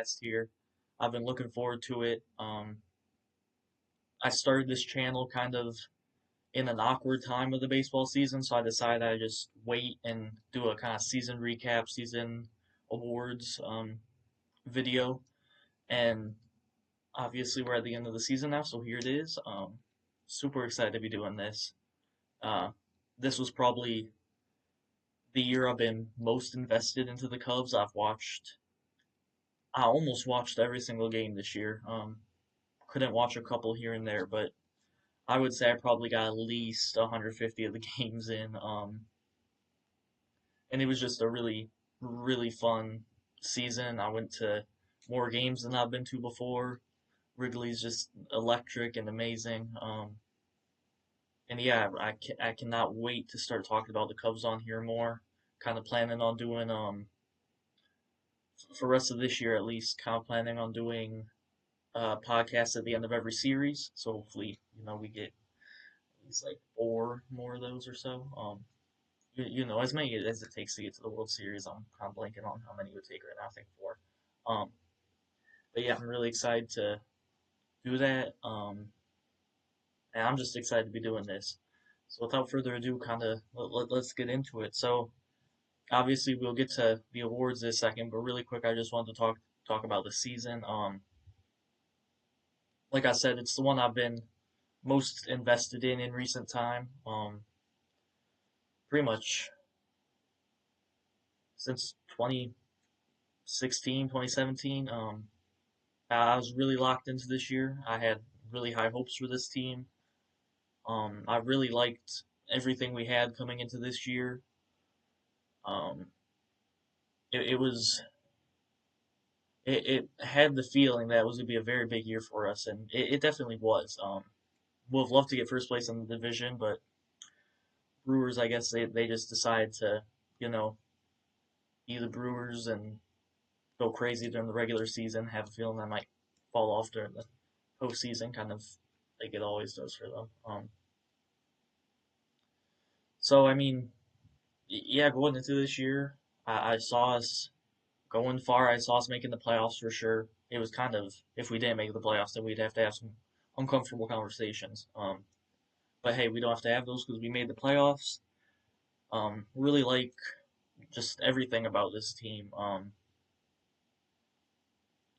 podcast here. I've been looking forward to it. I started this channel kind of in an awkward time of the baseball season, so I decided I just wait and do a kind of season recap, season awards video. And obviously, we're at the end of the season now, so here it is. Super excited to be doing this. Uh, this was probably the year I've been most invested into the Cubs. I almost watched every single game this year. Couldn't watch a couple here and there, but I would say I probably got at least 150 of the games in. And it was just a really, really fun season. I went to more games than I've been to before. Wrigley's just electric and amazing. And yeah, I cannot wait to start talking about the Cubs on here more. Kind of planning on doing for the rest of this year at least. Kind of planning on doing podcasts at the end of every series. So hopefully, we get at least like four more of those or so. As many as it takes to get to the World Series. I'm kind of blanking on how many it would take right now. I think four. Um, but yeah, I'm really excited to do that. And I'm just excited to be doing this. So without further ado, kind of let's get into it. So obviously we'll get to the awards in a second, but really quick, I just wanted to talk about the season. Like I said, it's the one I've been most invested in recent time. Pretty much since 2016, 2017. I was really locked into this year. I had really high hopes for this team. I really liked everything we had coming into this year. Um, it was it had the feeling that it was going to be a very big year for us, and it definitely was. Would have loved to get first place in the division, but Brewers, I guess they just decided to, you know, be the Brewers and go crazy during the regular season. Have a feeling that might fall off during the postseason, kind of like it always does for them. So I mean, yeah, going into this year, I saw us going far. I saw us making the playoffs for sure. It was kind of if we didn't make the playoffs, then we'd have to have some uncomfortable conversations. But hey, we don't have to have those because we made the playoffs. Really like just everything about this team.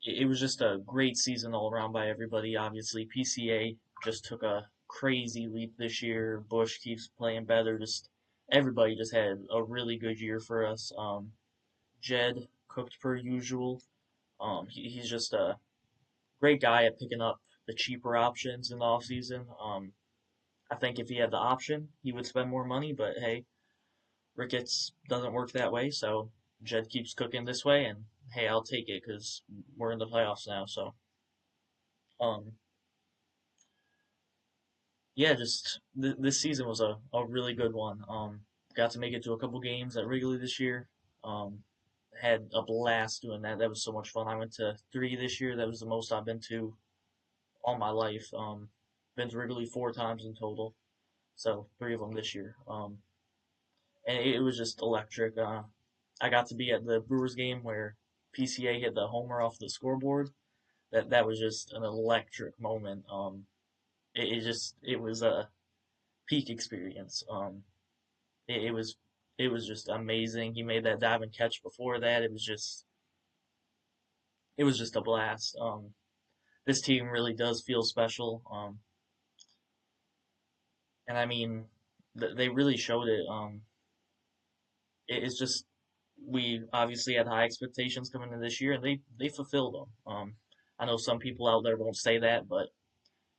It was just a great season all around by everybody. Obviously, PCA just took a crazy leap this year. Bush keeps playing better. Just everybody just had a really good year for us. Jed cooked per usual. He's just a great guy at picking up the cheaper options in the offseason. I think if he had the option, he would spend more money, but hey, Ricketts doesn't work that way, so Jed keeps cooking this way, and hey, I'll take it because we're in the playoffs now. So, um, yeah, just this season was a really good one. Got to make it to a couple games at Wrigley this year. Um, had a blast doing that. That was so much fun. I went to three this year. That was the most I've been to all my life. Been to Wrigley four times in total, so three of them this year. And it was just electric. I got to be at the Brewers game where PCA hit the homer off the scoreboard. That was just an electric moment. It was a peak experience. It was just amazing. He made that dive and catch before that. It was just a blast. This team really does feel special. And I mean, they really showed it. It's just we obviously had high expectations coming into this year, and they fulfilled them. I know some people out there won't say that, but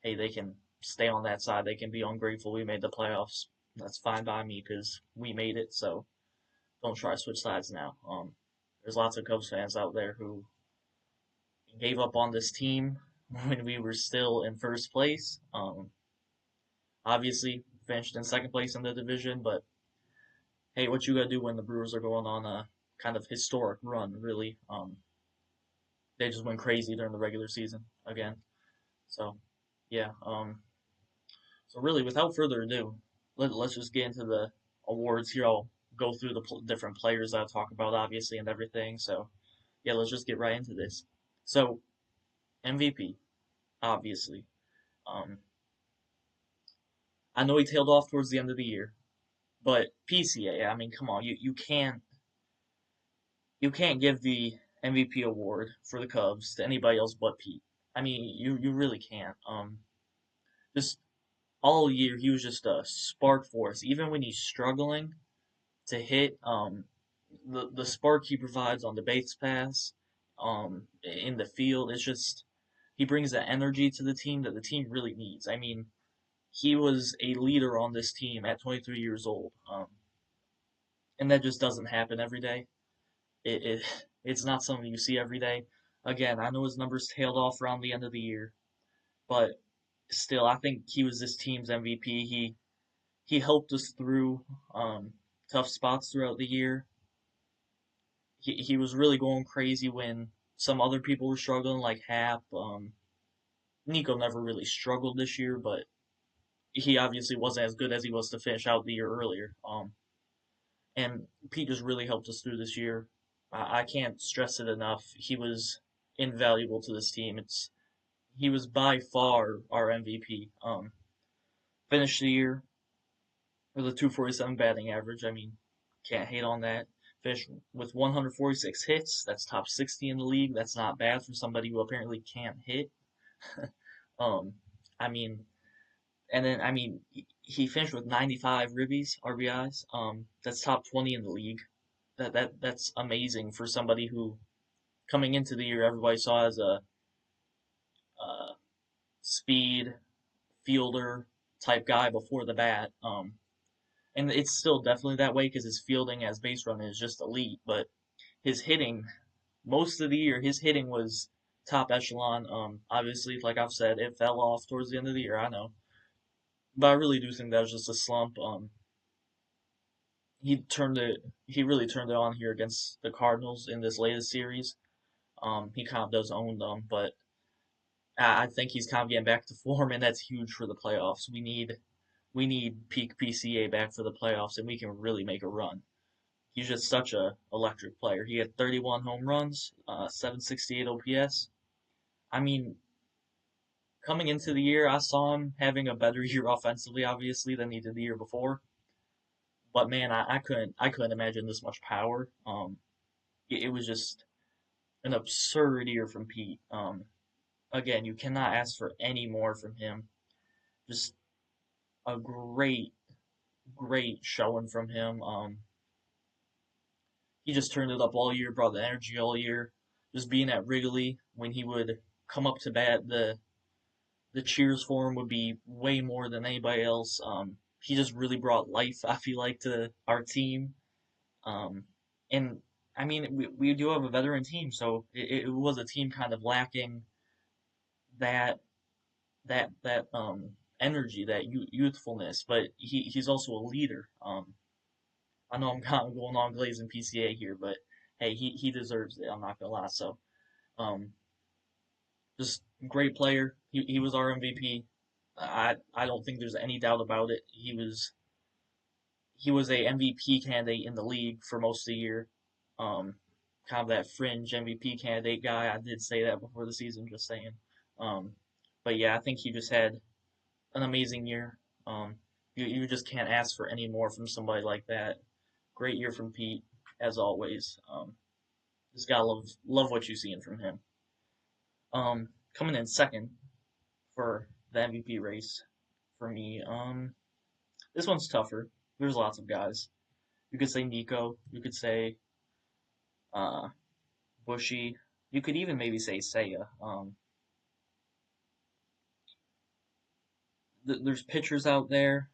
hey, they can stay on that side. They can be ungrateful we made the playoffs. That's fine by me because we made it. So don't try to switch sides now. There's lots of Cubs fans out there who gave up on this team when we were still in first place. Obviously finished in second place in the division, but hey, what you gotta do when the Brewers are going on a kind of historic run, really? They just went crazy during the regular season again. So, yeah. So really, without further ado, let's just get into the awards here. I'll go through the different players I'll talk about, obviously, and everything. So, yeah, let's just get right into this. So MVP, obviously. Um, I know he tailed off towards the end of the year, but PCA. I mean, come on, you can't give the MVP award for the Cubs to anybody else but Pete. I mean, you really can't. Just all year he was just a spark for us. Even when he's struggling to hit, the spark he provides on the base pass, in the field, it's just he brings that energy to the team that the team really needs. I mean, he was a leader on this team at 23 years old, and that just doesn't happen every day. It's not something you see every day. Again, I know his numbers tailed off around the end of the year, but still, I think he was this team's MVP. He helped us through tough spots throughout the year. He was really going crazy when some other people were struggling, like Hap. Nico never really struggled this year, but he obviously wasn't as good as he was to finish out the year earlier. And Pete just really helped us through this year. I can't stress it enough. He was invaluable to this team. He was by far our MVP. Finished the year with a 247 batting average. I mean, can't hate on that. Finished with 146 hits. That's top 60 in the league. That's not bad for somebody who apparently can't hit. um, I mean, and then I mean, he finished with 95 RBIs. That's top 20 in the league. That's amazing for somebody who coming into the year everybody saw as a speed fielder type guy before the bat. And it's still definitely that way because his fielding as base running is just elite. But his hitting, most of the year, his hitting was top echelon. Obviously, like I've said, it fell off towards the end of the year. I know, but I really do think that was just a slump. He really turned it on here against the Cardinals in this latest series. He kind of does own them, but I think he's kind of getting back to form, and that's huge for the playoffs. We need peak PCA back for the playoffs, and we can really make a run. He's just such a electric player. He had 31 home runs, 768 OPS. I mean, coming into the year, I saw him having a better year offensively, obviously, than he did the year before. But man, I couldn't imagine this much power. It was just an absurd year from Pete. Again, you cannot ask for any more from him. Just a great showing from him. He just turned it up all year, brought the energy all year. Just being at Wrigley when he would come up to bat, the cheers for him would be way more than anybody else. He just really brought life, I feel like, to our team. Um, and I mean, we do have a veteran team, so it was a team kind of lacking that that energy, that youthfulness. But he's also a leader. I know I'm kind of going on glazing PCA here, but hey, he deserves it. I'm not gonna lie. So, um, just great player. He was our MVP. I don't think there's any doubt about it. He was a MVP candidate in the league for most of the year. Um, Kind of that fringe MVP candidate guy. I did say that before the season, just saying. Um, but yeah, I think he just had an amazing year. You just can't ask for any more from somebody like that. Great year from Pete, as always. Just gotta love what you're seeing from him. Coming in second for the MVP race for me. This one's tougher. There's lots of guys. You could say Nico. You could say uh, Bushy. You could even maybe say Seiya. There's pitchers out there.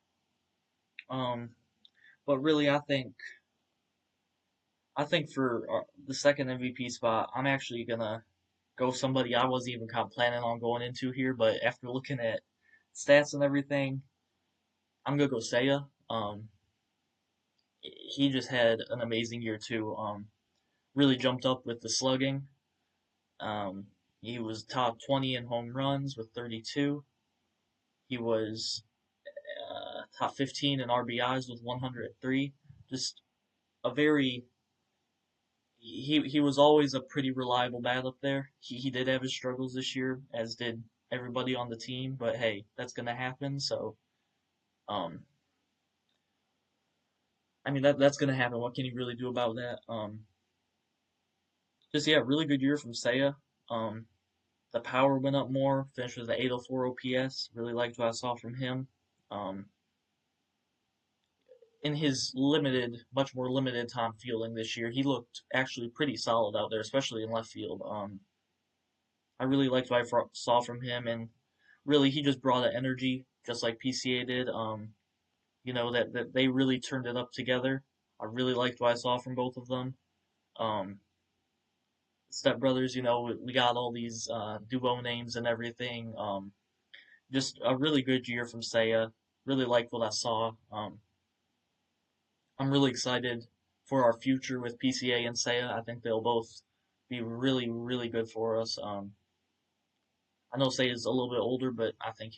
Um, but really, I think for the second MVP spot, I'm actually gonna go somebody I wasn't even kind of planning on going into here, but after looking at stats and everything, I'm gonna go Seiya. He just had an amazing year too. Really jumped up with the slugging. Um, he was top 20 in home runs with 32. He was top 15 in RBIs with 103. Just a very he was always a pretty reliable bat up there. He did have his struggles this year, as did everybody on the team. But hey, that's gonna happen. So um, I mean that's gonna happen. What can you really do about that? Just yeah, really good year from Seiya. Um, the power went up more. Finished with the 804 OPS. Really liked what I saw from him. Um, in his limited, much more limited time fielding this year, he looked actually pretty solid out there, especially in left field. I really liked what I saw from him, and really he just brought an energy, just like PCA did. That they really turned it up together. I really liked what I saw from both of them. Um, Step Brothers, we got all these duo names and everything. Just a really good year from Seiya. Really liked what I saw. I'm really excited for our future with PCA and Seiya. I think they'll both be really, really good for us. I know Seiya's a little bit older, but I think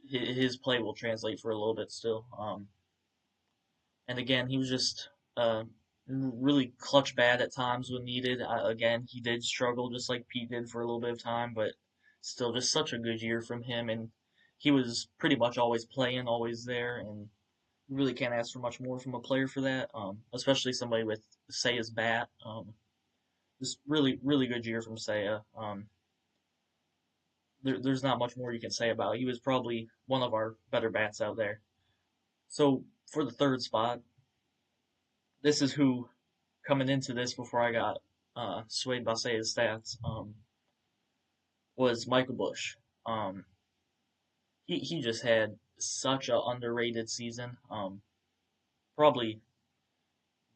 his play will translate for a little bit still. And again, he was just really clutch bad at times when needed. Again, he did struggle just like Pete did for a little bit of time, but still just such a good year from him. And he was pretty much always playing, always there, and you really can't ask for much more from a player for that, especially somebody with Seiya's bat. Just really, really good year from Seiya. There's not much more you can say about it. He was probably one of our better bats out there. So for the third spot, this is who coming into this before I got swayed by Seiya's stats was Michael Bush. Um, he just had such a underrated season. Probably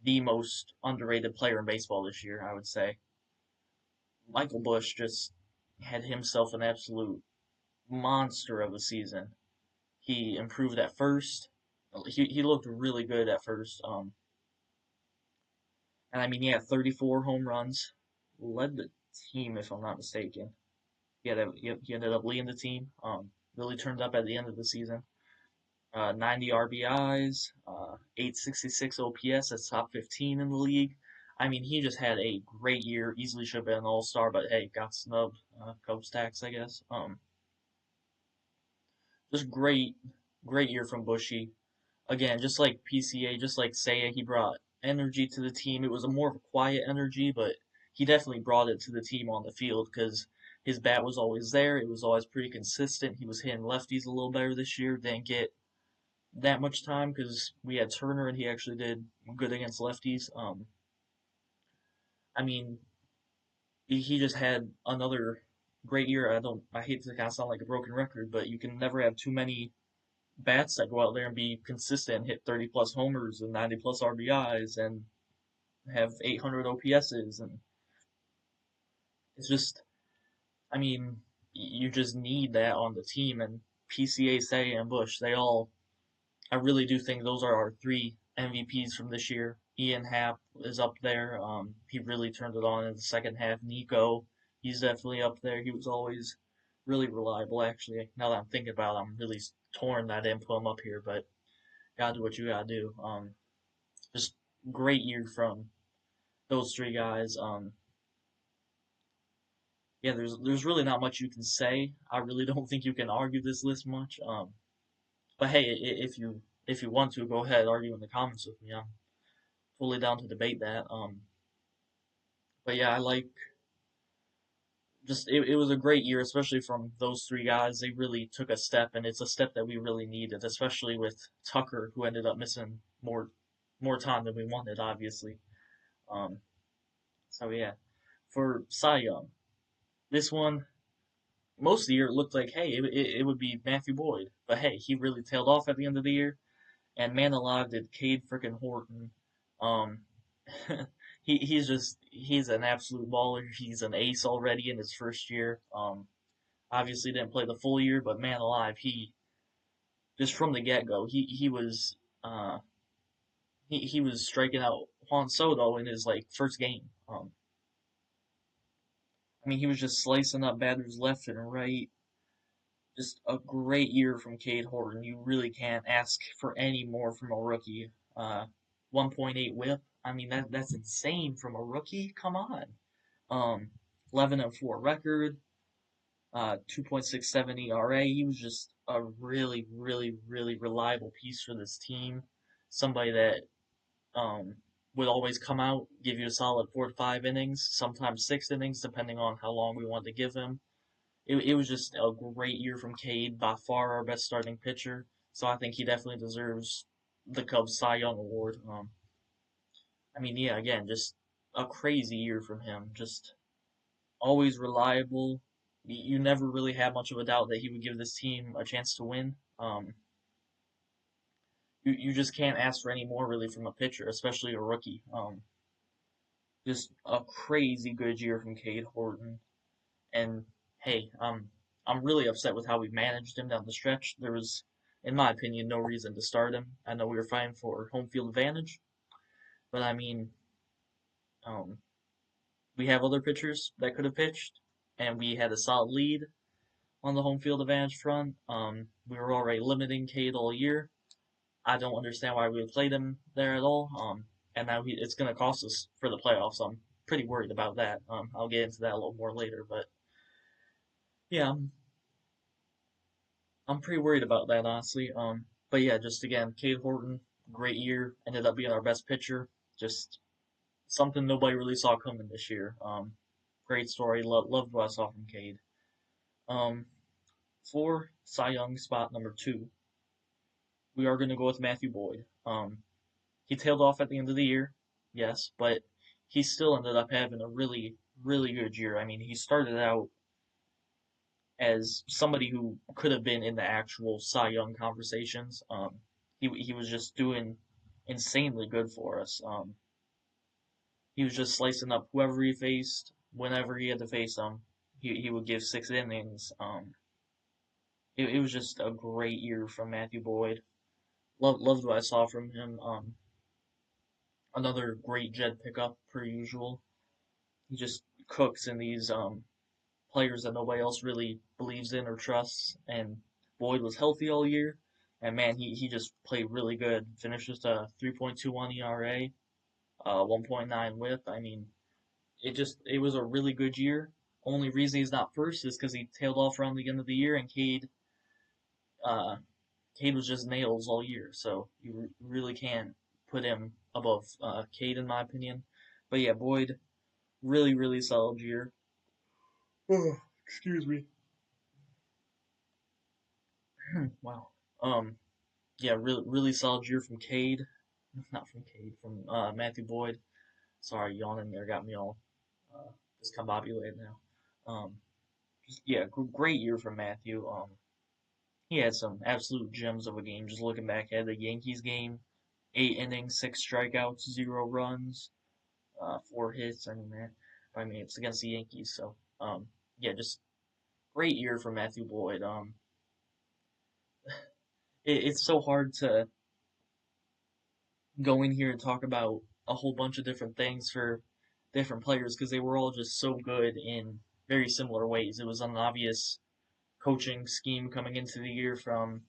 the most underrated player in baseball this year, I would say. Michael Bush just had himself an absolute monster of a season. He improved at first. He looked really good at first. And I mean, he had 34 home runs, led the team if I'm not mistaken. He ended up leading the team. Really turned up at the end of the season. 90 RBIs, 866 OPS. That's top 15 in the league. I mean, he just had a great year. Easily should have been an All-Star, but hey, got snubbed. Cubs tax, I guess. Just great, great year from Bushy. Again, just like PCA, just like Seiya, he brought energy to the team. It was a more of a quiet energy, but he definitely brought it to the team on the field because his bat was always there. It was always pretty consistent. He was hitting lefties a little better this year. Didn't get that much time because we had Turner and he actually did good against lefties. I mean, he just had another great year. I hate to kind of sound like a broken record, but you can never have too many bats that go out there and be consistent, hit 30 plus homers and 90 plus RBIs and have 800 OPSs. And it's just, I mean, you just need that on the team. And PCA, Say, and Bush, I really do think those are our three MVPs from this year. Ian Happ is up there. He really turned it on in the second half. Nico, he's definitely up there. He was always really reliable, actually. Now that I'm thinking about it, I'm really torn that I didn't put him up here, but gotta do what you gotta do. Just great year from those three guys. Yeah, there's really not much you can say. I really don't think you can argue this list much. But hey, if you want to, go ahead argue in the comments with me. I'm fully down to debate that. But yeah, I like just it was a great year, especially from those three guys. They really took a step, and it's a step that we really needed, especially with Tucker, who ended up missing more time than we wanted, obviously. Um, so yeah, for Cy Young, this one most of the year it looked like hey it would be Matthew Boyd, but hey he really tailed off at the end of the year. And man alive, did Cade frickin' Horton. Um, he's an absolute baller. He's an ace already in his first year. Obviously didn't play the full year, but man alive, he just from the get go, he was striking out Juan Soto in his like first game. I mean he was just slicing up batters left and right. Just a great year from Cade Horton. You really can't ask for any more from a rookie. 1.8 WHIP. I mean, that's insane from a rookie. Come on. Um, 11-4 record, 2.67 ERA. He was just a really, really, really reliable piece for this team. Somebody that um, would always come out, give you a solid 4 to 5 innings, sometimes 6 innings, depending on how long we wanted to give him. It was just a great year from Cade, by far our best starting pitcher. So I think he definitely deserves the Cubs Cy Young Award. I mean, yeah, again, just a crazy year from him. Just always reliable. You never really had much of a doubt that he would give this team a chance to win. You just can't ask for any more really from a pitcher, especially a rookie. Just a crazy good year from Cade Horton. And hey, I'm really upset with how we managed him down the stretch. There was, in my opinion, no reason to start him. I know we were fighting for home field advantage, but I mean, um, we have other pitchers that could have pitched, and we had a solid lead on the home field advantage front. We were already limiting Cade all year. I don't understand why we played him there at all. And now it's going to cost us for the playoffs. I'm pretty worried about that. I'll get into that a little more later, but yeah, I'm pretty worried about that honestly. But yeah, just again, Cade Horton, great year, ended up being our best pitcher. Just something nobody really saw coming this year. Great story. Loved what I saw from Cade. Um, for Cy Young spot number two, we are going to go with Matthew Boyd. He tailed off at the end of the year, yes, but he still ended up having a really, really good year. I mean, he started out as somebody who could have been in the actual Cy Young conversations. He was just doing insanely good for us. He was just slicing up whoever he faced, whenever he had to face them. He would give 6 innings. It was just a great year from Matthew Boyd. Loved what I saw from him. Another great Jed pickup per usual. He just cooks in these players that nobody else really believes in or trusts. And Boyd was healthy all year, and man, he just played really good. Finished just a 3.21 ERA, 1.9 WHIP. I mean, it was a really good year. Only reason he's not first is because he tailed off around the end of the year, and uh, Cade was just nails all year. So you really can't put him above Cade in my opinion. But yeah, Boyd, really really solid year. Oh, excuse me. Wow. Um, yeah, really, really solid year from Cade. Not from Cade, from Matthew Boyd. Sorry, yawning there got me all uh, discombobulated now. Yeah, great year from Matthew. He had some absolute gems of a game. Just looking back at the Yankees game, 8 innings, 6 strikeouts, 0 runs, 4 hits. I mean it's against the Yankees, so yeah, just great year for Matthew Boyd. It's so hard to go in here and talk about a whole bunch of different things for different players because they were all just so good in very similar ways. It was an obvious coaching scheme coming into the year from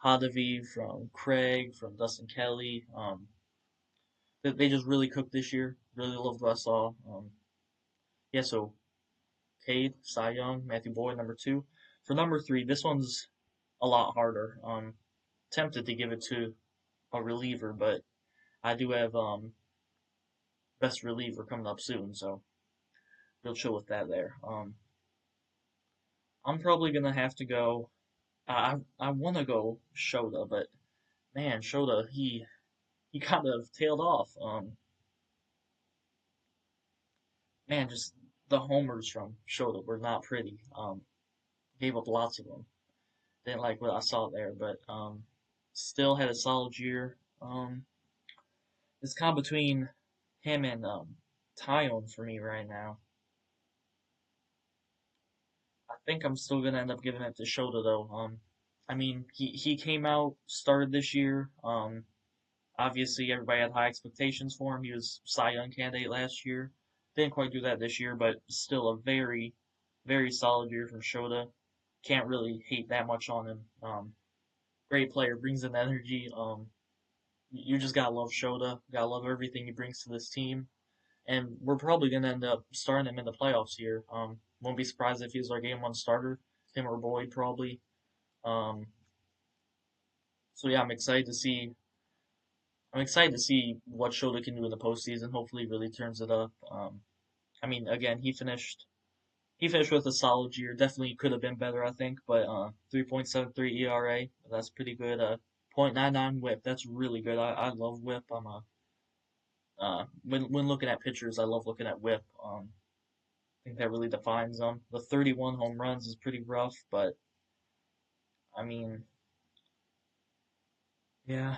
Hadavi, from Craig, from Dustin Kelly. They just really cooked this year. Really loved what I saw. Yeah, so Cade, Cy Young, Matthew Boyd, number two. For number three, this one's a lot harder. Tempted to give it to a reliever, but I do have best reliever coming up soon, so real chill with that there. I'm probably gonna have to go. I want to go Shota, but man, Shota he kind of tailed off. Man, just the homers from Shota were not pretty. Gave up lots of them. Didn't like what I saw there, but still had a solid year. It's kind of between him and Tyone for me right now. I think I'm still gonna end up giving it to Shota though. I mean, he came out, started this year. Obviously everybody had high expectations for him. He was Cy Young candidate last year. Didn't quite do that this year, but still a very, very solid year from Shota. Can't really hate that much on him. Great player, brings in energy. You just gotta love Shota. Gotta love everything he brings to this team. And we're probably gonna end up starting him in the playoffs here. Won't be surprised if he's our game one starter. Him or Boyd probably. Um, so yeah, I'm excited to see what Shota can do in the postseason. Hopefully, he really turns it up. I mean, again, he finished with a solid year. Definitely could have been better, I think, but 3.73 ERA, that's pretty good. 0.99 WHIP, that's really good. I love WHIP. When looking at pitchers, I love looking at WHIP. I think that really defines them. The 31 home runs is pretty rough, but I mean, yeah,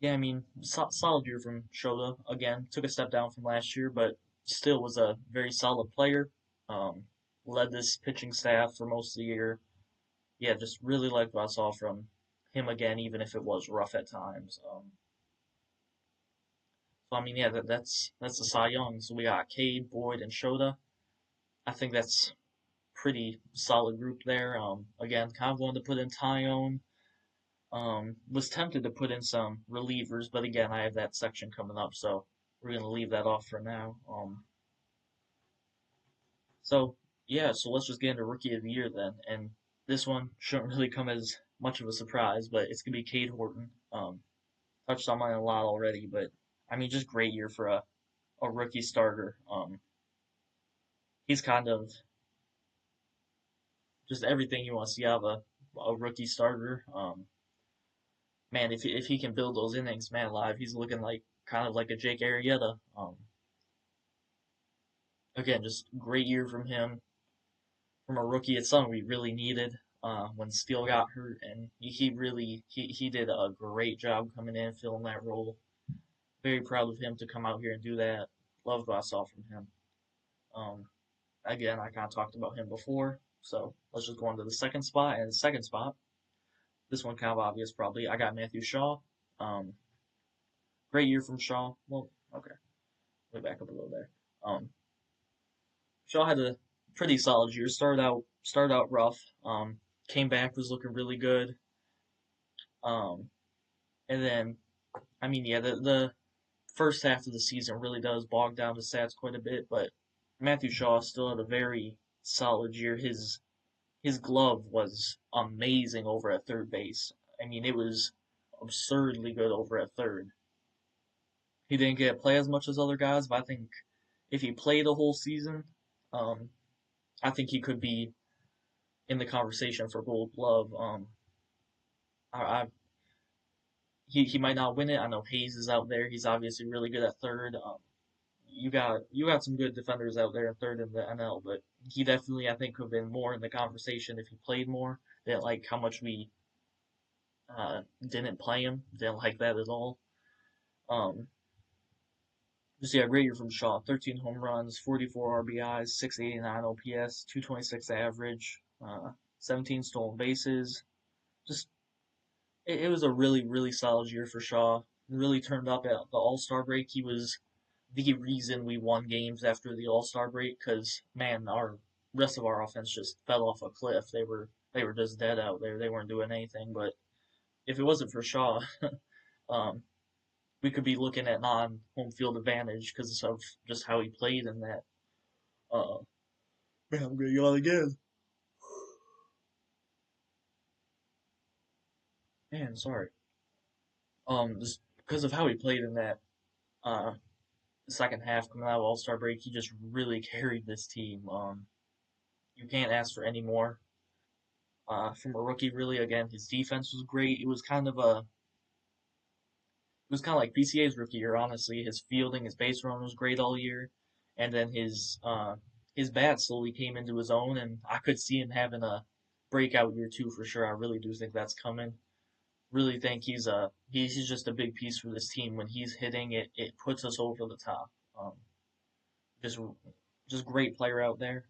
yeah. I mean, solid year from Shota. Again, took a step down from last year, but still was a very solid player. Um, Led this pitching staff for most of the year. Yeah, just really liked what I saw from him again, even if it was rough at times. So I mean, yeah, that's the Cy Young. So we got Cade, Boyd, and Shota. I think that's pretty solid group there. Again, kind of wanted to put in Tyone. Was tempted to put in some relievers, but again, I have that section coming up, so we're gonna leave that off for now. So yeah, so let's just get into Rookie of the Year then, and this one shouldn't really come as much of a surprise, but it's gonna be Cade Horton. Touched on mine a lot already, but I mean, just great year for a rookie starter. He's kind of just everything you want to see out of a rookie starter. Man, if he can build those innings, man, live, he's looking like kind of like a Jake Arrieta. Again, just great year from him, from a rookie. It's something we really needed when Steele got hurt, and he did a great job coming in, filling that role. Very proud of him to come out here and do that. Loved what I saw from him. Um, Again, I kind of talked about him before, so let's just go on to the second spot. And the second spot, this one kind of obvious probably. I got Matthew Shaw. Um, Great year from Shaw. Well, okay, way back up a little there. Shaw had a pretty solid year. Started out rough. Came back, was looking really good. Um, and then I mean, yeah, the first half of the season really does bog down the stats quite a bit, but Matthew Shaw still had a very solid year. His glove was amazing over at third base. I mean, it was absurdly good over at third. He didn't get to play as much as other guys, but I think if he played a whole season, um, I think he could be in the conversation for Gold Glove. I he might not win it. I know Hayes is out there. He's obviously really good at third. You got some good defenders out there in third in the NL, but he definitely I think could have been more in the conversation if he played more. Didn't like how much we didn't play him. Didn't like that at all. Um, just yeah, great year from Shaw. 13 home runs, 44 RBIs, 689 OPS, 226 average, 17 stolen bases. Just it was a really solid year for Shaw. Really turned up at the All Star break. He was the reason we won games after the All Star break because man, our rest of our offense just fell off a cliff. They were just dead out there. They weren't doing anything. But if it wasn't for Shaw, um, we could be looking at non-home field advantage because of just how he played in that. Uh, Man, I'm gonna yawn again. Man, sorry. Just because of how he played in that uh second half coming out of All Star break, he just really carried this team. You can't ask for any more from a rookie. Really, again, his defense was great. It was kind of like PCA's rookie year. Honestly, his fielding, his base run was great all year, and then his bat slowly came into his own, and I could see him having a breakout year too for sure. I really do think that's coming. Really think he's just a big piece for this team. When he's hitting it, it puts us over the top. Just just great player out there.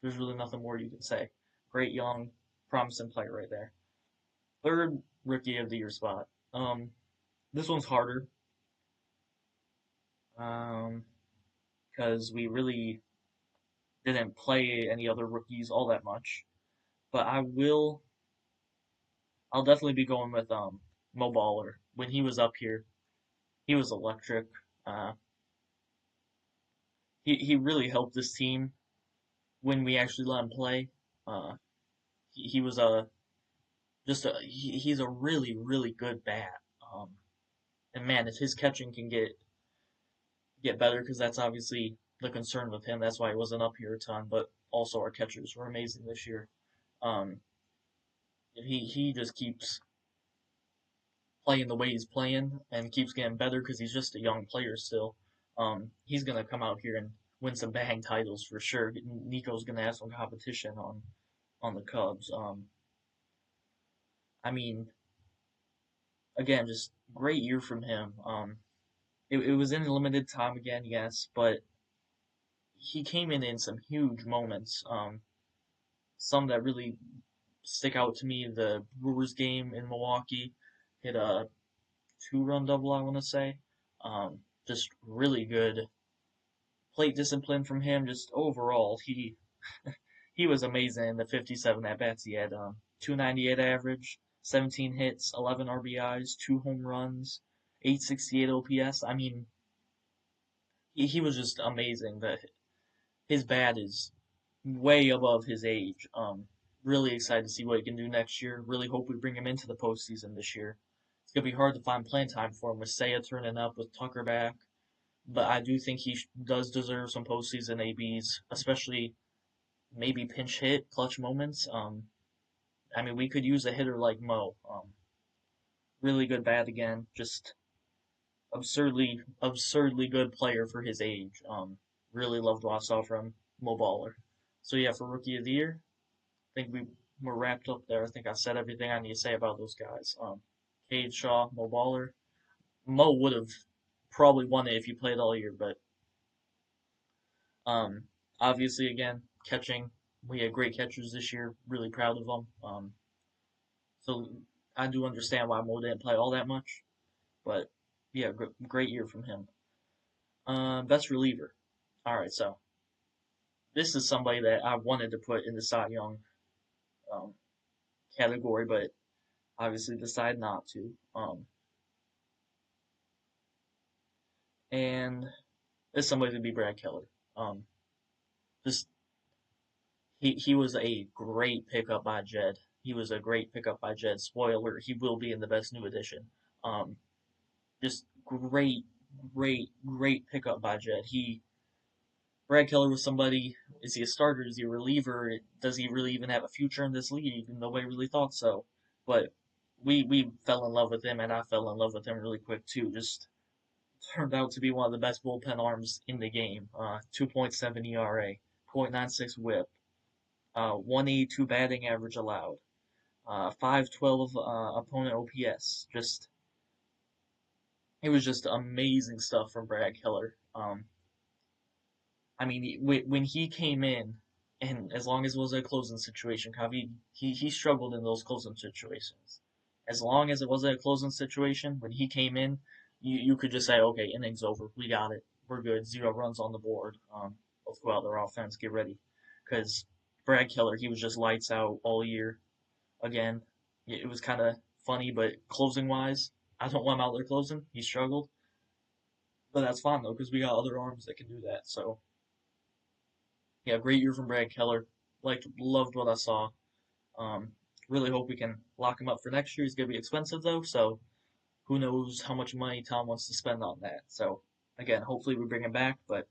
There's really nothing more you can say. Great young, promising player right there. Third rookie of the year spot. This one's harder. Um, because we really didn't play any other rookies all that much. But I'll definitely be going with Mo Baller. When he was up here, he was electric. Uh, he really helped this team when we actually let him play. Uh, he was he's a really good bat. And man, if his catching can get better, because that's obviously the concern with him. That's why he wasn't up here a ton. But also our catchers were amazing this year. Um, if he just keeps playing the way he's playing and keeps getting better because he's just a young player still. He's gonna come out here and win some bang titles for sure. Nico's gonna have some competition on the Cubs. I mean, again, just great year from him. It was in limited time again, yes, but he came in some huge moments. Some that really stick out to me: the Brewers game in Milwaukee, hit a two-run double, I want to say. Just really good plate discipline from him. Just overall, he was amazing in the 57 at bats he had. 298 average, 17 hits, 11 RBIs, two home runs, 868 OPS. I mean, he was just amazing. That his bat is way above his age. Really excited to see what he can do next year. Really hope we bring him into the postseason this year. It's gonna be hard to find playing time for him with Seiya turning up, with Tucker back, but I do think he does deserve some postseason ABs, especially maybe pinch hit, clutch moments. I mean, we could use a hitter like Mo. Really good bat again, just absurdly good player for his age. Really loved what I saw from Mo Baller. So yeah, for Rookie of the Year, I think we're wrapped up there. I think I said everything I need to say about those guys. Cade Shaw, Mo Baller. Mo would have probably won it if he played all year, but um, obviously again catching. We had great catchers this year. Really proud of them. So I do understand why Mo didn't play all that much, but yeah, great year from him. Best reliever. All right, so this is somebody that I wanted to put in the Cy Young um, category, but obviously decided not to. And it's somebody to be Brad Keller. Um, just he was a great pickup by Jed. He was a great pickup by Jed. Spoiler: he will be in the best new edition. Um, just great pickup by Jed. Brad Keller was somebody. Is he a starter? Is he a reliever? Does he really even have a future in this league? Nobody really thought so. But we fell in love with him, and I fell in love with him really quick too. Just turned out to be one of the best bullpen arms in the game. 2.7 ERA, .96 WHIP, 182 batting average allowed, 512 opponent OPS. Just it was just amazing stuff from Brad Keller. I mean, when he came in, and as long as it was a closing situation, he struggled in those closing situations. As long as it wasn't a closing situation, when he came in, you could just say, okay, innings over, we got it, we're good, 0 runs on the board. Let's go out there, offense, get ready, because Brad Keller, he was just lights out all year. Again, it was kind of funny, but closing wise, I don't want him out there closing. He struggled, but that's fine though, because we got other arms that can do that. So yeah, great year from Brad Keller. Loved what I saw. Um, really hope we can lock him up for next year. He's gonna be expensive though, so who knows how much money Tom wants to spend on that. So again, hopefully we bring him back, but it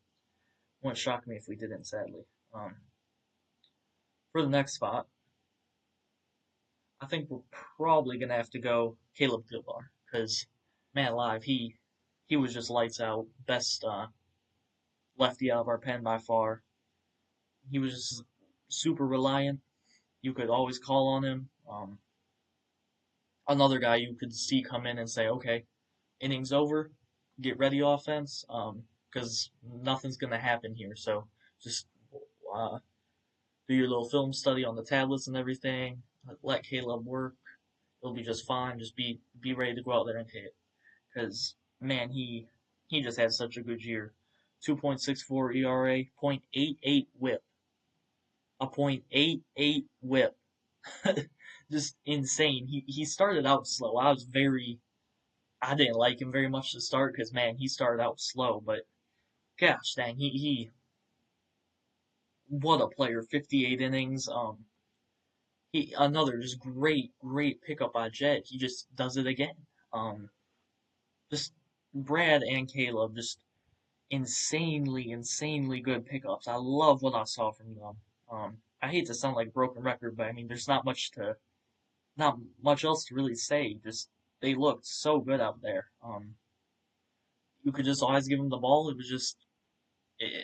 wouldn't shock me if we didn't, sadly. Um, for the next spot, I think we're probably gonna have to go Caleb Goodbar because man, alive, he was just lights out, best lefty out of our pen by far. He was just super reliant. You could always call on him. Another guy you could see come in and say, okay, innings over, get ready offense, because nothing's gonna happen here. So just uh, do your little film study on the tablets and everything. Let Caleb work. It'll be just fine. Just be ready to go out there and hit. Because man, he just had such a good year. 2.64 ERA, .88 WHIP, a .88 WHIP. just insane. He started out slow. I didn't like him very much to start because man, he started out slow, but gosh dang, he what a player. 58 innings. He another just great pickup by Jet. He just does it again. Um, just Brad and Caleb just insanely good pickups. I love what I saw from them. I hate to sound like a broken record, but I mean, there's not much else to really say. Just they looked so good out there. You could just always give them the ball. It was just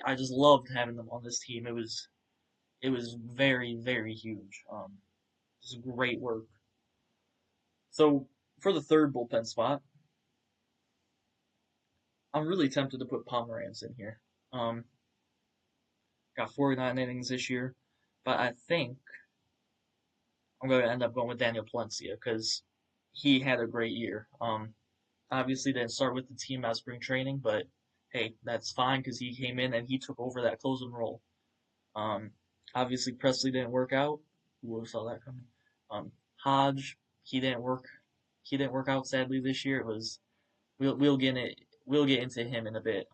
I just loved having them on this team. It was very huge. Just great work. So for the third bullpen spot, I'm really tempted to put Pomeranz in here. Um, got 49 innings this year, but I think I'm going to end up going with Daniel Palencia because he had a great year. Obviously didn't start with the team at spring training, but hey, that's fine because he came in and he took over that closing role. Um, obviously Presley didn't work out. Who would have saw that coming? Hodge, he didn't work. He didn't work out sadly this year. It was we'll get into him in a bit.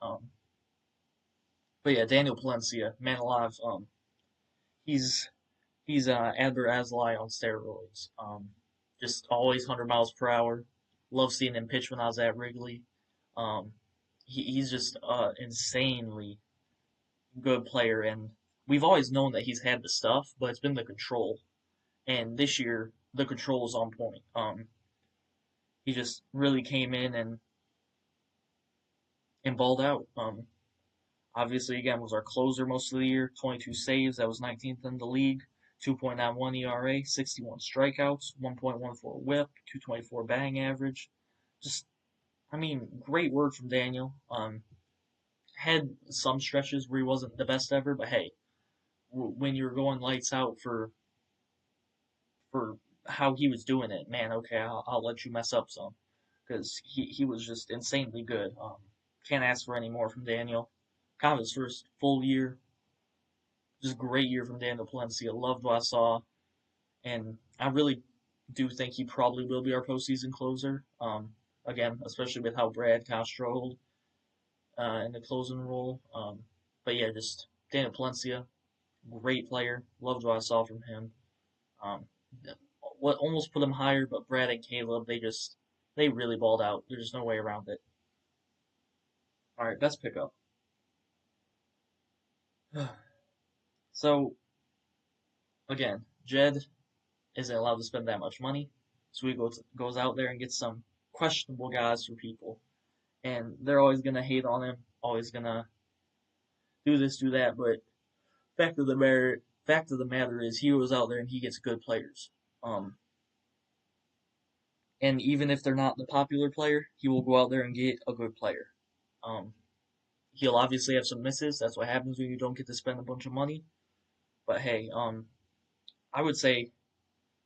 But yeah, Daniel Palencia, man alive. He's Adler Aslai on steroids. Just always 100 miles per hour. Love seeing him pitch when I was at Wrigley. Um, he's just insanely good player, and we've always known that he's had the stuff, but it's been the control. And this year, the control is on point. He just really came in and balled out. Obviously, again, was our closer most of the year. 22 saves, that was 19th in the league. 2.91 ERA, 61 strikeouts, 1.14 WHIP, 224 batting average. Just, I mean, great work from Daniel. Had some stretches where he wasn't the best ever, but hey, when you're going lights out for how he was doing it, man, okay, I'll let you mess up some because he was just insanely good. Can't ask for any more from Daniel. Kind of his first full year, just great year from Daniel Palencia. Loved what I saw, and I really do think he probably will be our postseason closer. Again, especially with how Brad kind of struggled in the closing role. But yeah, just Daniel Palencia, great player. Loved what I saw from him. Um, what almost put him higher, but Brad and Caleb, they really balled out. There's no way around it. All right, best pickup. So again, Jed isn't allowed to spend that much money, so he goes out there and gets some questionable guys for people, and they're always gonna hate on him, always gonna do this, do that. But fact of the matter is, he goes out there and he gets good players. Um, and even if they're not the popular player, he will go out there and get a good player. Um, he'll obviously have some misses. That's what happens when you don't get to spend a bunch of money. But hey, I would say,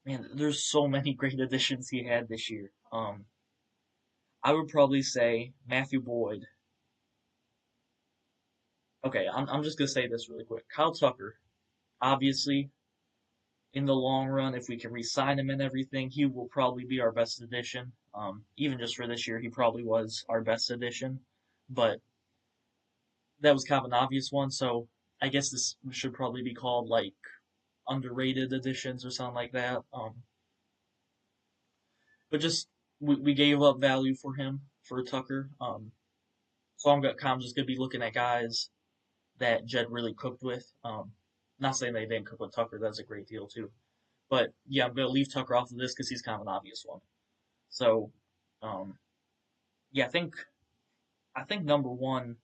man, there's so many great additions he had this year. I would probably say Matthew Boyd. Okay, I'm just gonna say this really quick. Kyle Tucker, obviously, in the long run, if we can re-sign him and everything, he will probably be our best addition. Even just for this year, he probably was our best addition. But that was kind of an obvious one, so I guess this should probably be called like underrated additions or something like that. But just we gave up value for him for Tucker. So I'm just gonna be looking at guys that Jed really cooked with. Not saying they didn't cook with Tucker, that's a great deal too. But yeah, I'm gonna leave Tucker off of this because he's kind of an obvious one. So, um, yeah, I think number one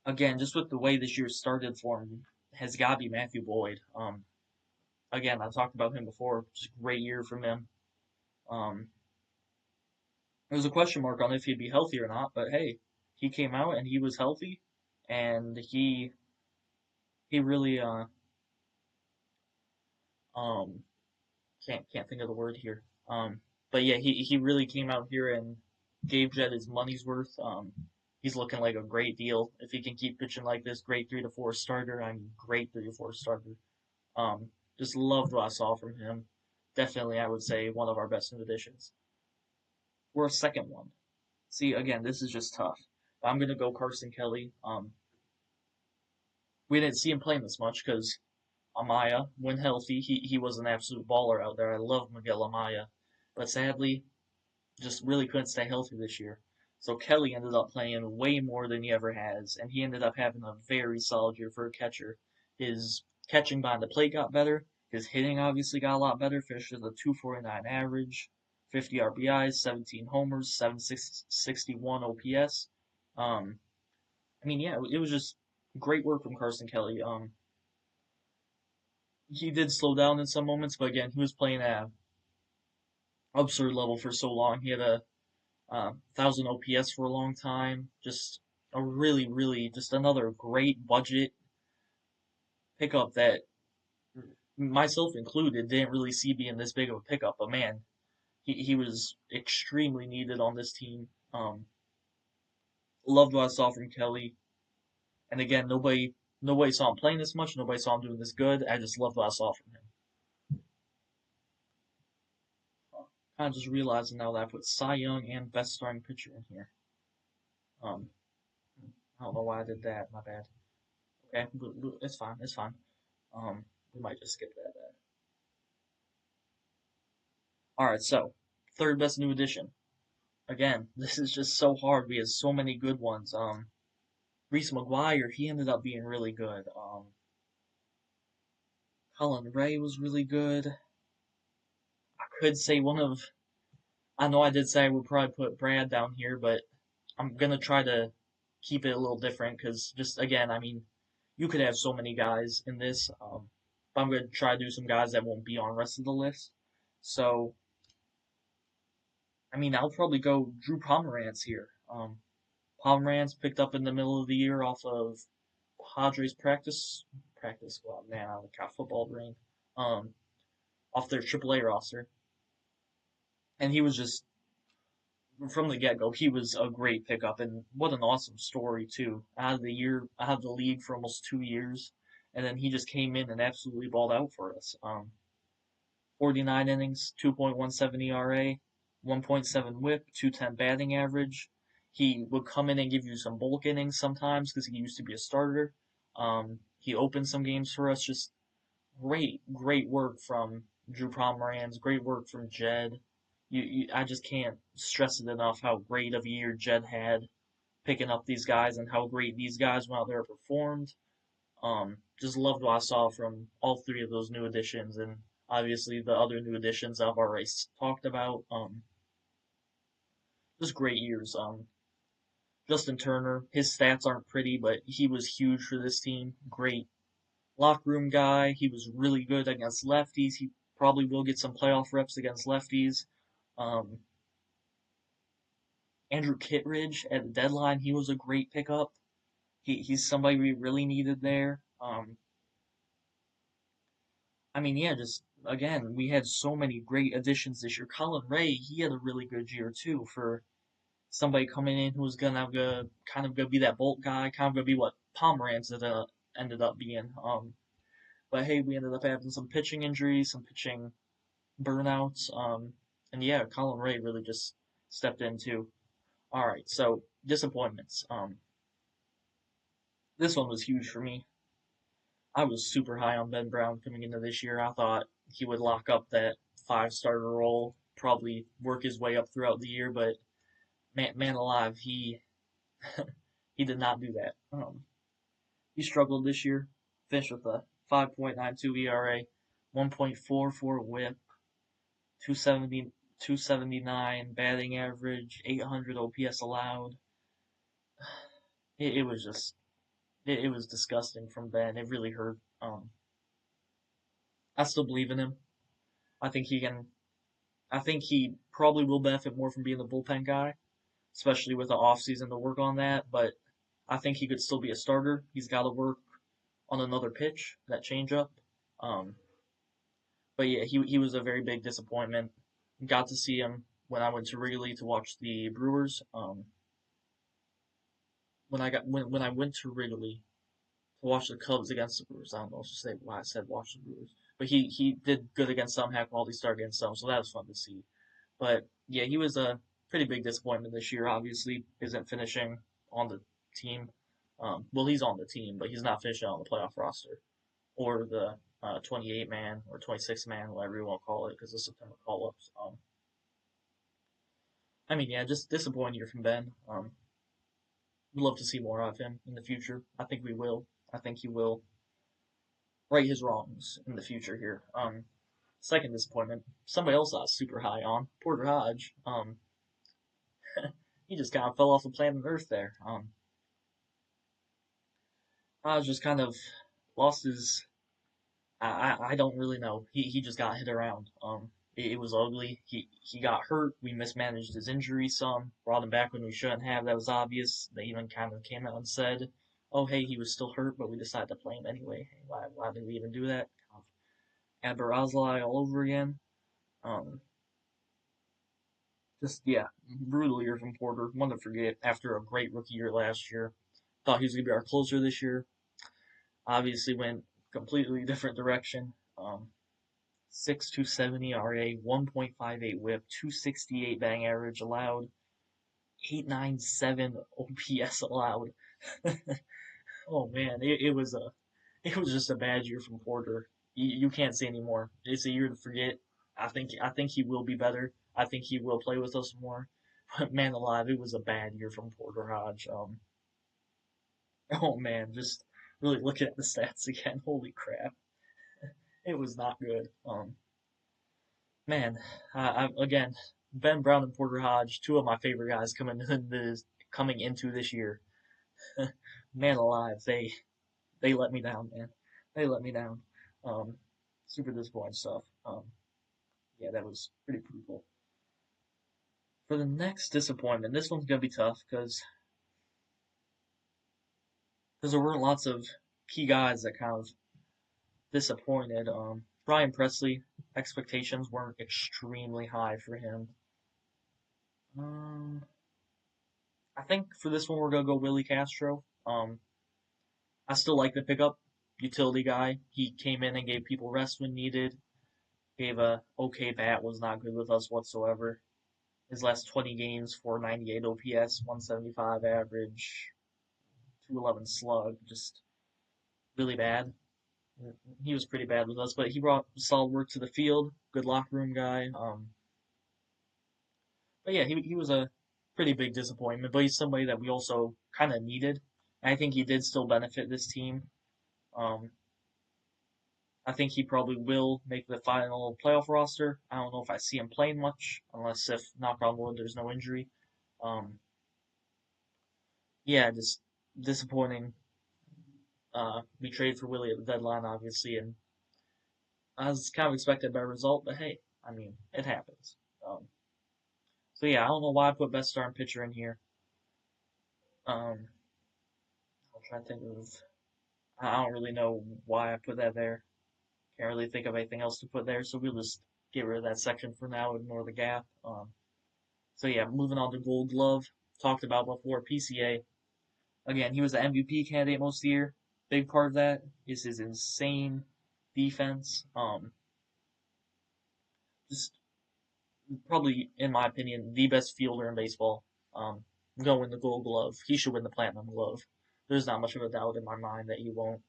again, just with the way this year started for him, has got to be Matthew Boyd. Again, I talked about him before. Just a great year from him. Um, there was a question mark on if he'd be healthy or not, but hey, he came out and he was healthy, and he really um can't think of the word here. But yeah, he really came out here and gave Jed his money's worth. He's looking like a great deal if he can keep pitching like this. Great 3 to 4 starter. I mean, great 3 to 4 starter. Just loved what I saw from him. definitely I would say one of our best new additions. We're a second one. See, again, this is just tough. I'm gonna go Carson Kelly. We didn't see him playing this much because Amaya, when healthy, he was an absolute baller out there. I love Miguel Amaya, but sadly, just really couldn't stay healthy this year. So Kelly ended up playing way more than he ever has, and he ended up having a very solid year for a catcher. His catching behind the plate got better. His hitting obviously got a lot better. Finished with a 249 average, 50 RBIs, 17 homers, 761 OPS. Um, I mean, yeah, it was just great work from Carson Kelly. He did slow down in some moments, but again, he was playing at an absurd level for so long. He had a 1,000 OPS for a long time. Just a really, really, just another great budget pickup that myself included didn't really see being this big of a pickup. But man, he was extremely needed on this team. Loved what I saw from Kelly. And again, nobody saw him playing this much. Nobody saw him doing this good. I just loved what I saw from him. Kind of just realizing now that I put Cy Young and best starting pitcher in here. Um, I don't know why I did that. My bad. Okay, it's fine. It's fine. We might just skip that. All right, so third best new addition. Again, this is just so hard. We have so many good ones. Reese McGuire, he ended up being really good. Colin Ray was really good. I could say one of. I know I did say I would probably put Brad down here, but I'm gonna try to keep it a little different because just again, I mean, you could have so many guys in this. But I'm gonna try to do some guys that won't be on the rest of the list. So I mean, I'll probably go Drew Pomerantz here. Pomerantz picked up in the middle of the year off of Padres practice squad. Man, I got football brain. Um, off their AAA roster, and he was just from the get go. He was a great pickup, and what an awesome story too. Out of the league for almost 2 years, and then he just came in and absolutely balled out for us. 49 innings, 2.17 ERA, 1.7 WHIP, 210 batting average. He would come in and give you some bulk innings sometimes because he used to be a starter. He opened some games for us. Just great work from Drew Pomeranz. Great work from Jed. I just can't stress it enough how great of a year Jed had picking up these guys and how great these guys went out there and performed. Just loved what I saw from all three of those new additions, and obviously the other new additions I've already talked about. Just great years. Justin Turner, his stats aren't pretty, but he was huge for this team. Great locker room guy. He was really good against lefties. He probably will get some playoff reps against lefties. Um, Andrew Kittredge at the deadline, he was a great pickup. He's somebody we really needed there. I mean, yeah, just again, we had so many great additions this year. Colin Ray, he had a really good year too for somebody coming in who was kind of gonna be that bolt guy, kind of gonna be what Pomeranz ended up being. But hey, we ended up having some pitching injuries, some pitching burnouts. And yeah, Colin Ray really just stepped in too. All right, so disappointments. This one was huge for me. I was super high on Ben Brown coming into this year. I thought he would lock up that five starter role, probably work his way up throughout the year, but man alive, he did not do that. He struggled this year, finished with a 5.92 ERA, 1.44 WHIP, 270, 279 batting average, 800 OPS allowed. It was just it was disgusting from Ben. It really hurt. I still believe in him. I think he can. I think he probably will benefit more from being the bullpen guy, especially with the off season to work on that. But I think he could still be a starter. He's got to work on another pitch, that changeup. Um, but yeah, he was a very big disappointment. Got to see him when I went to Wrigley to watch the Brewers. When I went to Wrigley, to watch the Cubs against the Brewers. I don't know say why I said watch the Brewers, but he did good against some, had quality start against some, so that was fun to see. But yeah, he was a pretty big disappointment this year. Obviously, isn't finishing on the team. Well, he's on the team, but he's not finishing on the playoff roster or the 28 man or 26 man, whatever you want to call it, because of September call ups. I mean, yeah, just disappointing year from Ben. We'd love to see more of him in the future. I think we will. I think he will right his wrongs in the future here. Second disappointment, somebody else I was super high on, Porter Hodge. He just kind of fell off the planet Earth there. Hodge just kind of lost his. I don't really know. He just got hit around. It was ugly. He got hurt. We mismanaged his injury some. Brought him back when we shouldn't have. That was obvious. They even kind of came out and said, "Oh, hey, he was still hurt, but we decided to play him anyway. Why did we even do that?" Kind of Barazilai all over again. Um, just yeah, brutal year from Porter. One to forget after a great rookie year last year. Thought he was gonna be our closer this year. Obviously went completely different direction. 6.270 RA, 1.58 WHIP, 268 batting average allowed, 897 OPS allowed. Oh man, it was just a bad year from Porter. You can't say anymore. It's a year to forget. I think he will be better. I think he will play with us more. But man alive, it was a bad year from Porter Hodge. Oh man, just really looking at the stats again. Holy crap, it was not good. Man, again, Ben Brown and Porter Hodge, two of my favorite guys coming into this year. Man alive, they let me down, man. They let me down. Um, Super disappointing stuff. Yeah, that was pretty brutal. For the next disappointment, this one's gonna be tough because there weren't lots of key guys that kind of disappointed. Brian Presley, expectations weren't extremely high for him. Um, I think for this one we're gonna go Willie Castro. I still like the pickup, utility guy. He came in and gave people rest when needed. Gave a okay bat, was not good with us whatsoever. His last 20 games, 498 OPS, 175 average, 211 slug, just really bad. He was pretty bad with us, but he brought solid work to the field. Good locker room guy. But yeah, he was a pretty big disappointment. But he's somebody that we also kind of needed. And I think he did still benefit this team. Um, I think he probably will make the final playoff roster. I don't know if I see him playing much, unless if knock on wood there's no injury. Um, yeah, just disappointing. We traded for Willie at the deadline, obviously, and I was kind of expected by result, but hey, I mean, it happens. So yeah, I don't know why I put best starting pitcher in here. Um, I'm trying to think of. I don't really know why I put that there. Can't really think of anything else to put there, so we'll just get rid of that section for now. Ignore the gap. So yeah, moving on to Gold Glove. Talked about before PCA. Again, he was the MVP candidate most of the year. Big part of that is his insane defense. Just probably, in my opinion, the best fielder in baseball. Go win the Gold Glove. He should win the Platinum Glove. There's not much of a doubt in my mind that he won't.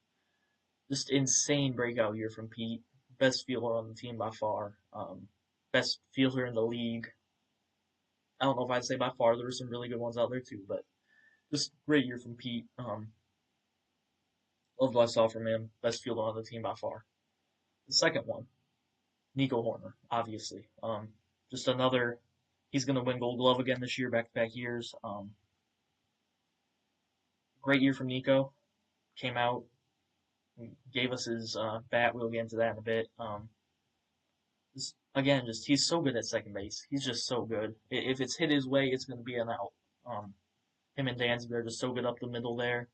Just insane breakout year from Pete. Best fielder on the team by far. Best fielder in the league. I don't know if I'd say by far. There were some really good ones out there too, but just great year from Pete. Loved what I saw from him. Best fielder on the team by far. The second one, Nico Horner, obviously. Just another. He's going to win Gold Glove again this year, back-to-back years. Great year from Nico. Came out, gave us his bat. We'll get into that in a bit. Again, just he's so good at second base. He's just so good. If it's hit his way, it's going to be an out. Him and Dansby are just so good up the middle there.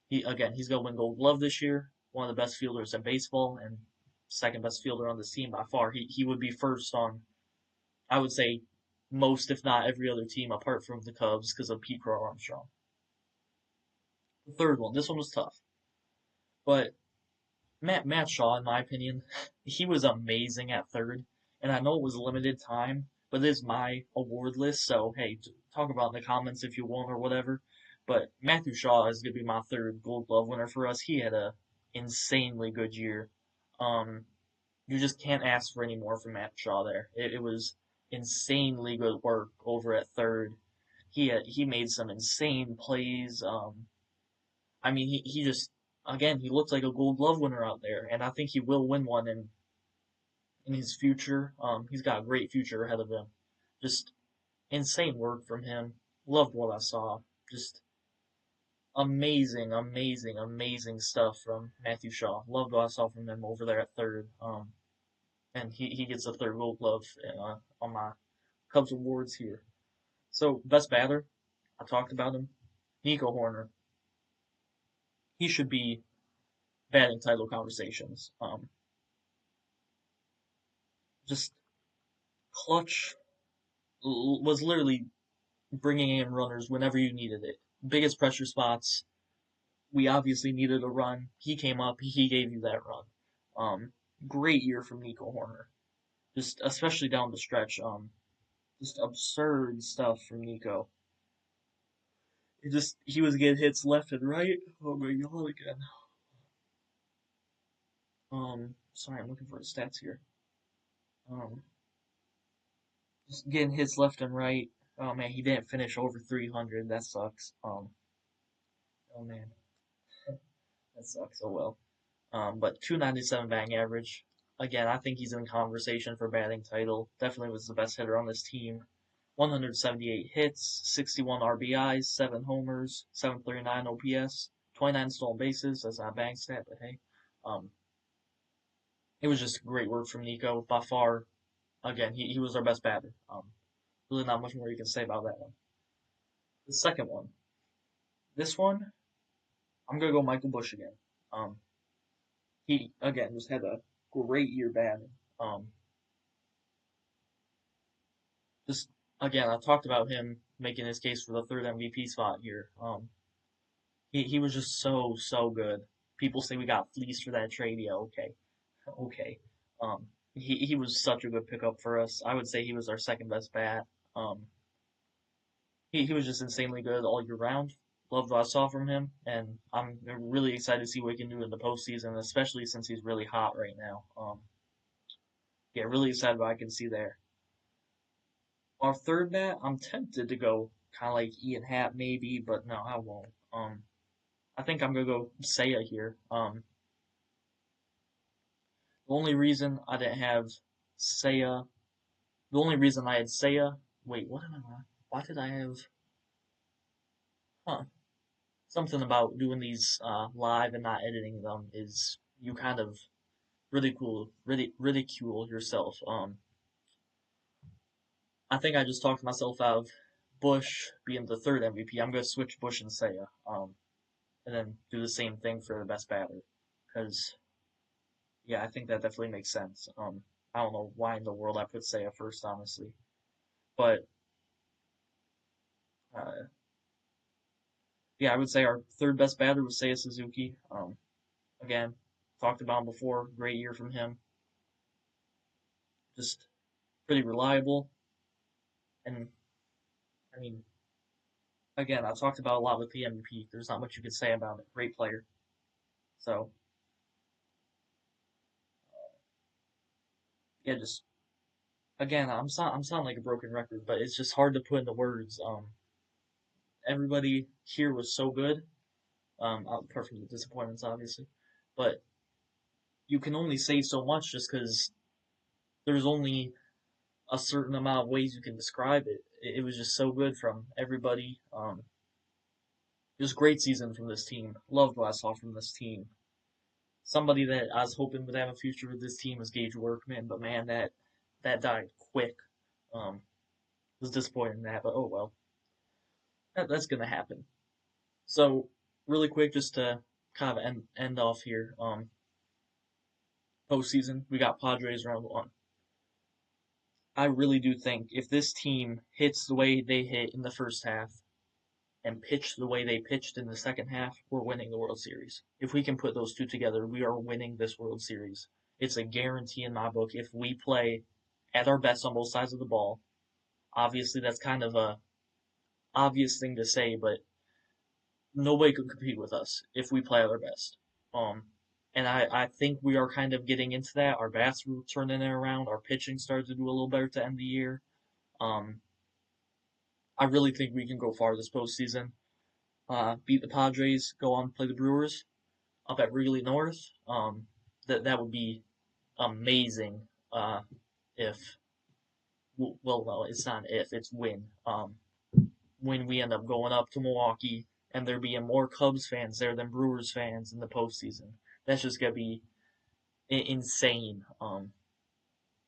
He's going to win Gold Glove this year. One of the best fielders in baseball and second best fielder on this team by far. He would be first on, I would say, most if not every other team apart from the Cubs because of Pete Crow Armstrong. The third one, this one was tough. But Matt Shaw, in my opinion, he was amazing at third, and I know it was limited time, but this is my award list. So hey, talk about it in the comments if you want or whatever. But Matthew Shaw is gonna be my third Gold Glove winner for us. He had a insanely good year. Um, you just can't ask for any more from Matt Shaw there. It was insanely good work over at third. He made some insane plays. I mean, he just again he looks like a Gold Glove winner out there, and I think he will win one in his future. He's got a great future ahead of him. Just insane work from him. Loved what I saw. Just amazing, amazing, amazing stuff from Matthew Shaw. Loved what I saw from him over there at third. And he gets a third Gold Glove on my Cubs awards here. So best batter, I talked about him. Nico Horner. He should be batting title conversations. Just clutch was literally bringing in runners whenever you needed it. Biggest pressure spots. We obviously needed a run. He came up. He gave you that run. Um, Great year from Nico Horner. Just especially down the stretch. Just absurd stuff from Nico. He was getting hits left and right. Oh my god again. Sorry, I'm looking for his stats here. Um, just getting hits left and right. Oh man, he didn't finish over 300. That sucks. Oh man, that sucks. Oh well. But 297 batting average. Again, I think he's in conversation for batting title. Definitely was the best hitter on this team. 178 hits, 61 RBIs, 7 homers, 739 OPS, 29 stolen bases. That's not a bang stat, but hey. Um, it was just great work from Nico. By far, again, he was our best batter. Really not much more you can say about that one. The second one. This one, I'm gonna go Michael Bush again. Um, he again just had a great year batting. Um, just again, I talked about him making his case for the third MVP spot here. He was just so good. People say we got fleeced for that trade. Yeah, okay, okay. He was such a good pickup for us. I would say he was our second best bat. Um, he was just insanely good all year round. Loved what I saw from him, and I'm really excited to see what he can do in the postseason, especially since he's really hot right now. Yeah, really excited what I can see there. Our third bat, I'm tempted to go kind of like Ian Happ maybe, but no, I won't. I think I'm gonna go Seiya here. The only reason I didn't have Seiya, the only reason I had Seiya, wait, what am I? Why did I have? Huh? Something about doing these live and not editing them is you kind of ridicule yourself. I think I just talked myself out of Bush being the third MVP. I'm gonna switch Bush and Seiya. And then do the same thing for the best batter. Because yeah, I think that definitely makes sense. I don't know why in the world I put Seiya first, honestly, but uh, yeah, I would say our third best batter was Seiya Suzuki. Again, talked about him before. Great year from him. Just pretty reliable, and I mean, again, I talked about a lot with the MVP. There's not much you could say about it. Great player. So yeah, just again, I'm sounding like a broken record, but it's just hard to put into words. Everybody here was so good. Apart from the disappointments, obviously, but you can only say so much just because there's only a certain amount of ways you can describe it. It was just so good from everybody. It was a great season from this team. Loved what I saw from this team. Somebody that I was hoping would have a future with this team was Gage Workman, but man, that died quick. Was disappointed in that, but oh well, that's gonna happen. So really quick, just to kind of end off here. Postseason, we got Padres round one. I really do think if this team hits the way they hit in the first half and pitch the way they pitched in the second half, we're winning the World Series. If we can put those two together, we are winning this World Series. It's a guarantee in my book if we play at our best on both sides of the ball. Obviously, that's kind of a obvious thing to say, but nobody could compete with us if we play at our best. Um, and I think we are kind of getting into that. Our bats were turning it around. Our pitching started to do a little better at the end of the year. Um, I really think we can go far this postseason. Beat the Padres, go on play the Brewers up at Wrigley North. That would be amazing. If well, no, it's not if, it's when. When we end up going up to Milwaukee and there being more Cubs fans there than Brewers fans in the postseason. That's just gonna be insane.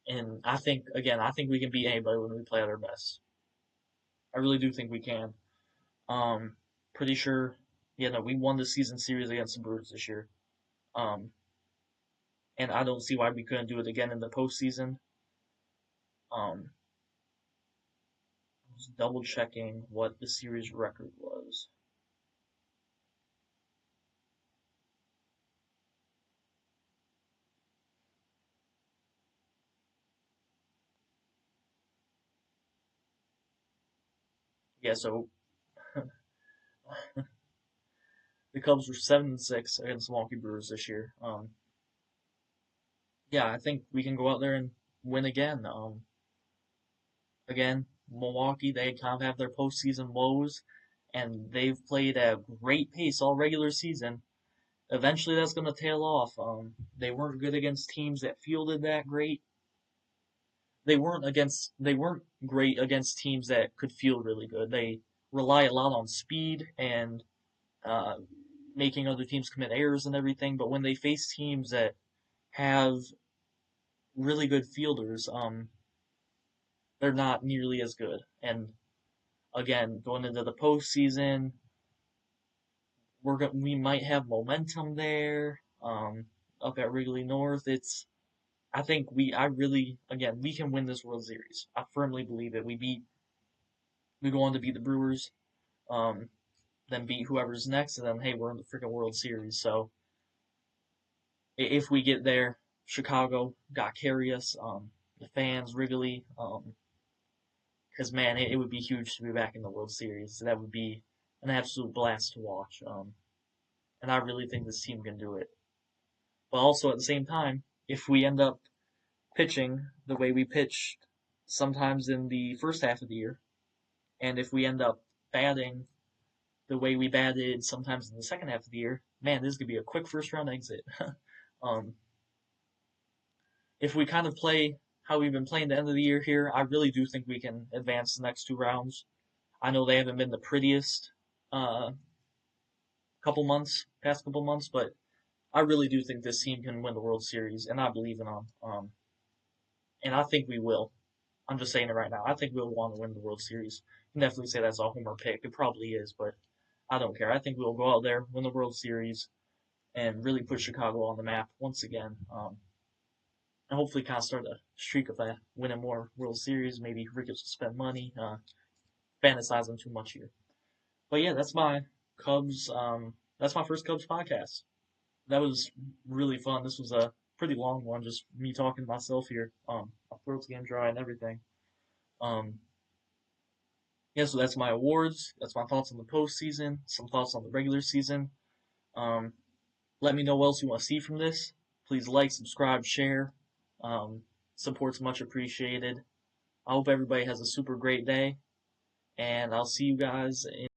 And I think we can beat anybody when we play at our best. I really do think we can. Um, Pretty sure, no, we won the season series against the Brewers this year. Um, and I don't see why we couldn't do it again in the postseason. Um, just double checking what the series record was. Yeah, so the Cubs were 7-6 against the Milwaukee Brewers this year. Yeah, I think we can go out there and win again. Again, Milwaukee, they kind of have their postseason woes, and they've played at a great pace all regular season. Eventually, that's going to tail off. They weren't good against teams that fielded that great. They weren't great against teams that could field really good. They rely a lot on speed and uh, making other teams commit errors and everything. But when they face teams that have really good fielders, they're not nearly as good. And again, going into the postseason, we might have momentum there. Up at Wrigley North, I really again we can win this World Series. I firmly believe it. We go on to beat the Brewers, um, then beat whoever's next, and then hey, we're in the freaking World Series. So if we get there, Chicago got carry us. The fans, Wrigley, because man, it would be huge to be back in the World Series. That would be an absolute blast to watch. And I really think this team can do it. But also at the same time, if we end up pitching the way we pitched sometimes in the first half of the year, and if we end up batting the way we batted sometimes in the second half of the year, man, this could be a quick first round exit. um, if we kind of play how we've been playing the end of the year here, I really do think we can advance the next two rounds. I know they haven't been the prettiest uh, past couple months, but I really do think this team can win the World Series, and I believe in them. And I think we will. I'm just saying it right now. I think we'll want to win the World Series. You can definitely say that's a homer pick. It probably is, but I don't care. I think we'll go out there, win the World Series, and really put Chicago on the map once again. And hopefully kind of start a streak of winning more World Series. Maybe Ricketts will spend money. Fantasizing too much here. But yeah, that's my Cubs. That's my first Cubs podcast. That was really fun. This was a pretty long one, just me talking to myself here. My throat's getting dry and everything. Um, yeah, so that's my awards. That's my thoughts on the postseason. Some thoughts on the regular season. Um, Let me know what else you want to see from this. Please like, subscribe, share. Um, Support's much appreciated. I hope everybody has a super great day, and I'll see you guys in